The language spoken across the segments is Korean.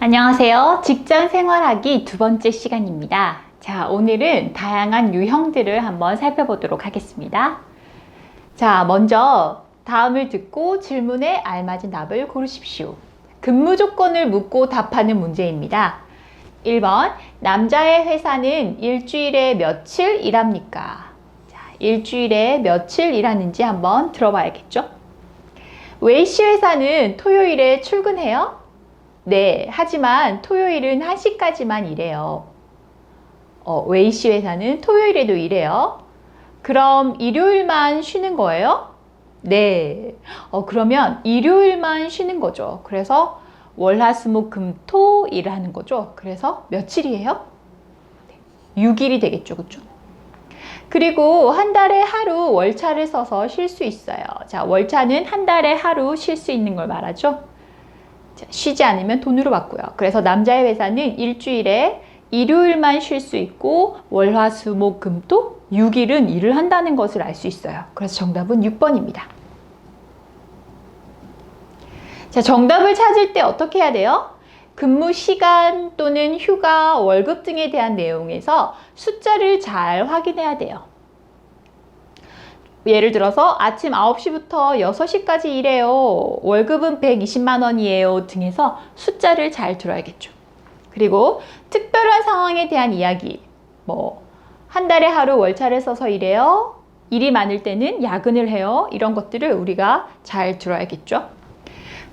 안녕하세요. 직장 생활하기 두 번째 시간입니다. 자, 오늘은 다양한 유형들을 한번 살펴보도록 하겠습니다. 자, 먼저 다음을 듣고 질문에 알맞은 답을 고르십시오. 근무 조건을 묻고 답하는 문제입니다. 1번, 남자의 회사는 일주일에 며칠 일합니까? 자, 일주일에 며칠 일하는지 한번 들어봐야겠죠? A씨 회사는 토요일에 출근해요? 네, 하지만 토요일은 1시까지만 일해요. A씨 회사는 토요일에도 일해요. 그럼 일요일만 쉬는 거예요? 네. 그러면 일요일만 쉬는 거죠. 그래서 월, 화, 수, 목, 금, 토 일하는 거죠. 그래서 며칠이에요? 6일이 되겠죠. 그렇죠? 그리고 한 달에 하루 월차를 써서 쉴 수 있어요. 자, 월차는 한 달에 하루 쉴 수 있는 걸 말하죠. 자, 쉬지 않으면 돈으로 받고요. 그래서 남자의 회사는 일주일에 일요일만 쉴 수 있고 월, 화, 수, 목, 금, 토 6일은 일을 한다는 것을 알 수 있어요. 그래서 정답은 6번입니다. 자, 정답을 찾을 때 어떻게 해야 돼요? 근무 시간 또는 휴가, 월급 등에 대한 내용에서 숫자를 잘 확인해야 돼요. 예를 들어서 아침 9시부터 6시까지 일해요. 월급은 120만 원이에요. 등에서 숫자를 잘 들어야겠죠. 그리고 특별한 상황에 대한 이야기. 한 달에 하루 월차를 써서 일해요. 일이 많을 때는 야근을 해요. 이런 것들을 우리가 잘 들어야겠죠.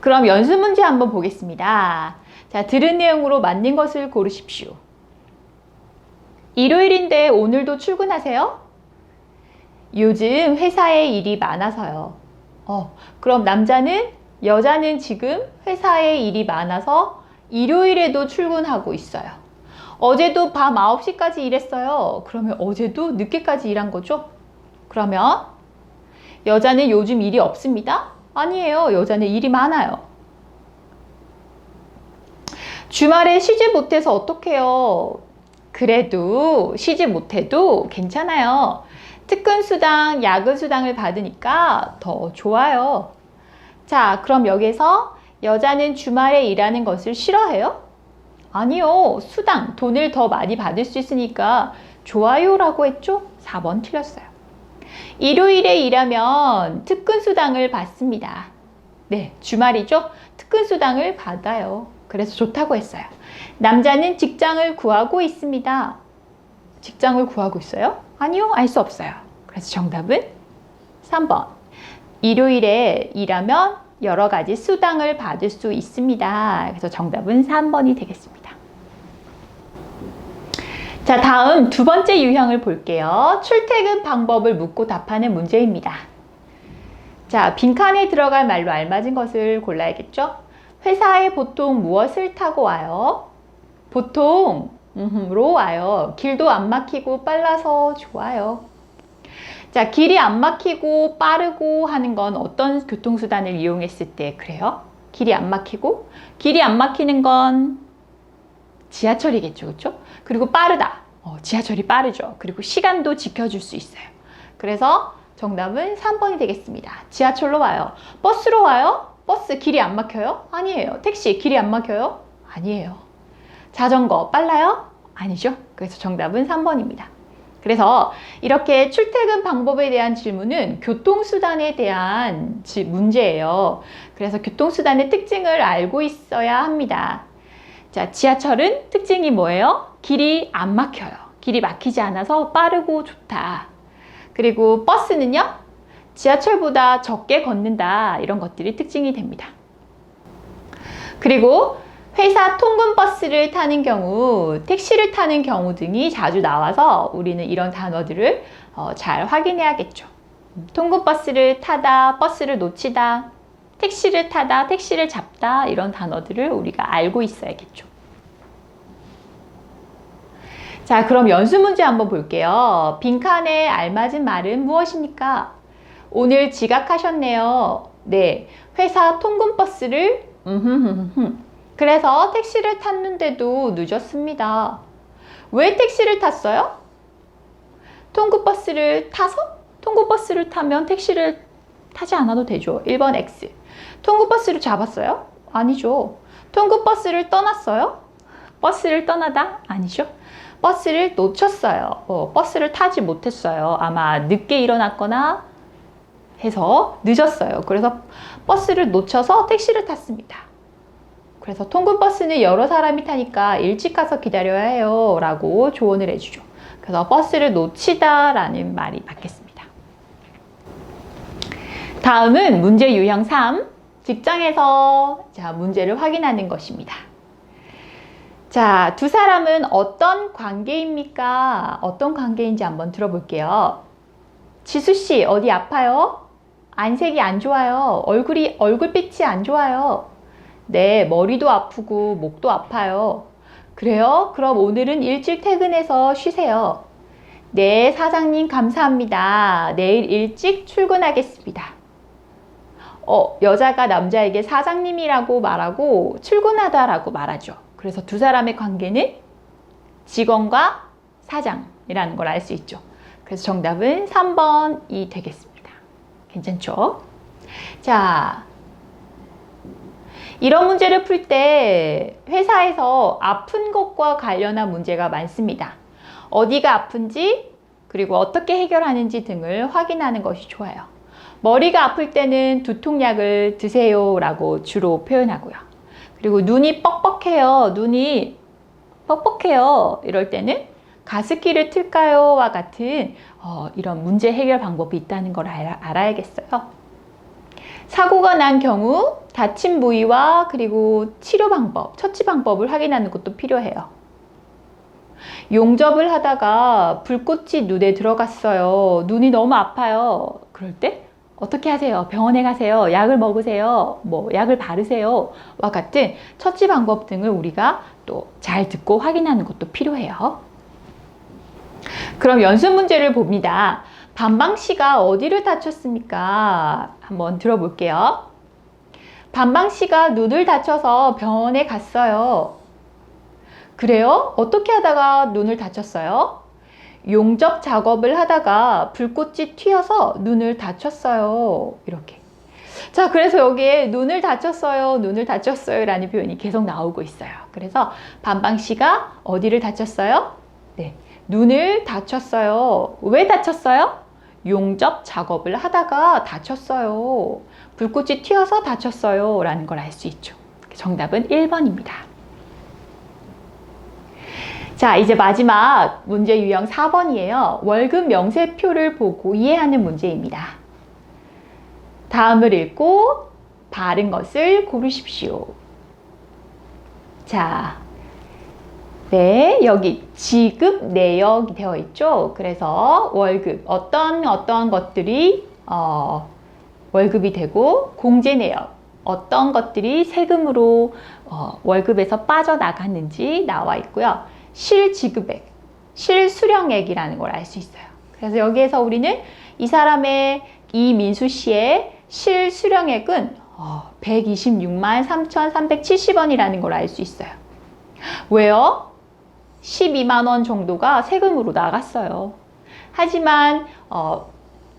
그럼 연습 문제 한번 보겠습니다. 자, 들은 내용으로 맞는 것을 고르십시오. 일요일인데 오늘도 출근하세요? 요즘 회사에 일이 많아서요. 그럼 여자는 지금 회사에 일이 많아서 일요일에도 출근하고 있어요. 어제도 밤 9시까지 일했어요. 그러면 어제도 늦게까지 일한 거죠? 그러면 여자는 요즘 일이 없습니다? 아니에요. 여자는 일이 많아요. 주말에 쉬지 못해서 어떡해요? 그래도 쉬지 못해도 괜찮아요. 특근수당, 야근수당을 받으니까 더 좋아요. 자, 그럼 여기서 여자는 주말에 일하는 것을 싫어해요? 아니요. 수당, 돈을 더 많이 받을 수 있으니까 좋아요 라고 했죠? 4번 틀렸어요. 일요일에 일하면 특근수당을 받습니다. 네, 주말이죠? 특근수당을 받아요. 그래서 좋다고 했어요. 남자는 직장을 구하고 있습니다. 직장을 구하고 있어요? 아니요, 알 수 없어요. 그래서 정답은 3번. 일요일에 일하면 여러 가지 수당을 받을 수 있습니다. 그래서 정답은 3번이 되겠습니다. 자, 다음 두 번째 유형을 볼게요. 출퇴근 방법을 묻고 답하는 문제입니다. 자, 빈칸에 들어갈 말로 알맞은 것을 골라야겠죠? 회사에 보통 무엇을 타고 와요? 보통 로 와요. 길도 안 막히고 빨라서 좋아요. 자, 길이 안 막히고 빠르고 하는 건 어떤 교통수단을 이용했을 때 그래요? 길이 안 막히고, 길이 안 막히는 건 지하철이겠죠. 그렇죠? 그리고 빠르다. 지하철이 빠르죠. 그리고 시간도 지켜줄 수 있어요. 그래서 정답은 3번이 되겠습니다. 지하철로 와요. 버스로 와요? 버스 길이 안 막혀요? 아니에요. 택시 길이 안 막혀요? 아니에요. 자전거 빨라요? 아니죠. 그래서 정답은 3번입니다. 그래서 이렇게 출퇴근 방법에 대한 질문은 교통수단에 대한 문제예요. 그래서 교통수단의 특징을 알고 있어야 합니다. 자, 지하철은 특징이 뭐예요? 길이 안 막혀요. 길이 막히지 않아서 빠르고 좋다. 그리고 버스는요? 지하철보다 적게 걷는다. 이런 것들이 특징이 됩니다. 그리고 회사 통근버스를 타는 경우, 택시를 타는 경우 등이 자주 나와서 우리는 이런 단어들을 잘 확인해야겠죠. 통근버스를 타다, 버스를 놓치다, 택시를 타다, 택시를 잡다 이런 단어들을 우리가 알고 있어야겠죠. 자, 그럼 연습 문제 한번 볼게요. 빈칸에 알맞은 말은 무엇입니까? 오늘 지각하셨네요. 네, 회사 통근버스를 그래서 택시를 탔는데도 늦었습니다. 왜 택시를 탔어요? 통근버스를 타서? 통근버스를 타면 택시를 타지 않아도 되죠. 1번 X. 통근버스를 잡았어요? 아니죠. 통근버스를 떠났어요? 버스를 떠나다? 아니죠. 버스를 놓쳤어요. 버스를 타지 못했어요. 아마 늦게 일어났거나 해서 늦었어요. 그래서 버스를 놓쳐서 택시를 탔습니다. 그래서 통근버스는 여러 사람이 타니까 일찍 가서 기다려야 해요 라고 조언을 해주죠. 그래서 버스를 놓치다 라는 말이 받겠습니다. 다음은 문제 유형 3. 직장에서 문제를 확인하는 것입니다. 자, 두 사람은 어떤 관계입니까? 어떤 관계인지 한번 들어볼게요. 지수씨, 어디 아파요? 안색이 안 좋아요. 얼굴빛이 안 좋아요. 네, 머리도 아프고 목도 아파요. 그래요? 그럼 오늘은 일찍 퇴근해서 쉬세요. 네, 사장님 감사합니다. 내일 일찍 출근하겠습니다. 여자가 남자에게 사장님이라고 말하고 출근하다라고 말하죠. 그래서 두 사람의 관계는 직원과 사장이라는 걸 알 수 있죠. 그래서 정답은 3번이 되겠습니다. 괜찮죠? 자, 이런 문제를 풀 때 회사에서 아픈 것과 관련한 문제가 많습니다. 어디가 아픈지 그리고 어떻게 해결하는지 등을 확인하는 것이 좋아요. 머리가 아플 때는 두통약을 드세요 라고 주로 표현하고요. 그리고 눈이 뻑뻑해요. 이럴 때는 가습기를 틀까요? 와 같은 이런 문제 해결 방법이 있다는 걸 알아야겠어요. 사고가 난 경우 다친 부위와 그리고 치료 방법, 처치 방법을 확인하는 것도 필요해요. 용접을 하다가 불꽃이 눈에 들어갔어요. 눈이 너무 아파요. 그럴 때 어떻게 하세요? 병원에 가세요. 약을 먹으세요. 약을 바르세요. 와 같은 처치 방법 등을 우리가 또 잘 듣고 확인하는 것도 필요해요. 그럼 연습 문제를 봅니다. 반방 씨가 어디를 다쳤습니까? 한번 들어볼게요. 반방 씨가 눈을 다쳐서 병원에 갔어요. 그래요? 어떻게 하다가 눈을 다쳤어요? 용접 작업을 하다가 불꽃이 튀어서 눈을 다쳤어요. 이렇게. 자, 그래서 여기에 눈을 다쳤어요 라는 표현이 계속 나오고 있어요. 그래서 반방 씨가 어디를 다쳤어요? 네, 눈을 다쳤어요. 왜 다쳤어요? 용접 작업을 하다가 다쳤어요. 불꽃이 튀어서 다쳤어요 라는 걸 알 수 있죠. 정답은 1번입니다. 자, 이제 마지막 문제 유형 4번이에요. 월급 명세표를 보고 이해하는 문제입니다. 다음을 읽고 바른 것을 고르십시오. 자, 네, 여기 지급 내역이 되어 있죠. 그래서 월급, 어떤 것들이 월급이 되고 공제 내역, 어떤 것들이 세금으로 월급에서 빠져나갔는지 나와 있고요. 실지급액, 실수령액이라는 걸 알 수 있어요. 그래서 여기에서 우리는 이민수 씨의 실수령액은 126만 3,370원이라는 걸 알 수 있어요. 왜요? 12만 원 정도가 세금으로 나갔어요. 하지만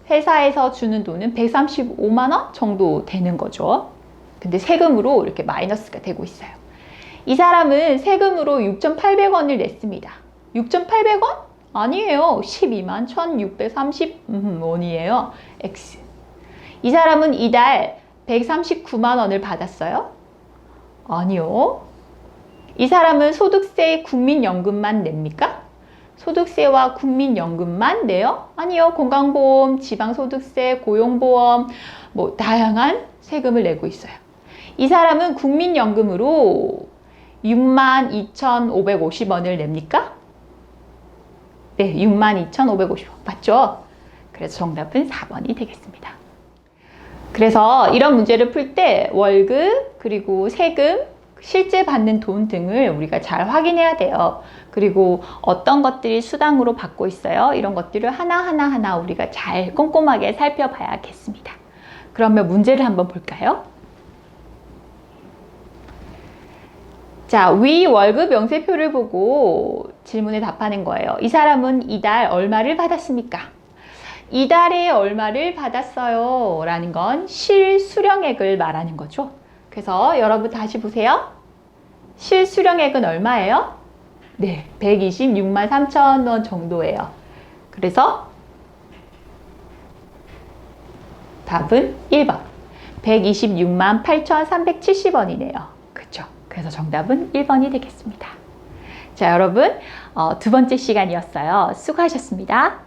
회사에서 주는 돈은 135만 원 정도 되는 거죠. 근데 세금으로 이렇게 마이너스가 되고 있어요. 이 사람은 세금으로 6,800원을 냈습니다. 6,800원? 아니에요. 12만 1,630원이에요. X. 이 사람은 이달 139만 원을 받았어요? 아니요. 이 사람은 소득세, 국민연금만 냅니까? 소득세와 국민연금만 내요? 아니요. 건강보험, 지방소득세, 고용보험, 다양한 세금을 내고 있어요. 이 사람은 국민연금으로 62,550원을 냅니까? 네, 62,550원. 맞죠? 그래서 정답은 4번이 되겠습니다. 그래서 이런 문제를 풀 때 월급, 그리고 세금, 실제 받는 돈 등을 우리가 잘 확인해야 돼요. 그리고 어떤 것들이 수당으로 받고 있어요. 이런 것들을 하나하나 우리가 잘 꼼꼼하게 살펴봐야겠습니다. 그러면 문제를 한번 볼까요? 자, 위 월급 명세표를 보고 질문에 답하는 거예요. 이 사람은 이달 얼마를 받았습니까? 이달에 얼마를 받았어요 라는 건 실수령액을 말하는 거죠. 그래서 여러분 다시 보세요. 실수령액은 얼마예요? 네, 126만 3천 원 정도예요. 그래서 답은 1번. 126만 8,370원이네요. 그렇죠? 그래서 정답은 1번이 되겠습니다. 자, 여러분, 두 번째 시간이었어요. 수고하셨습니다.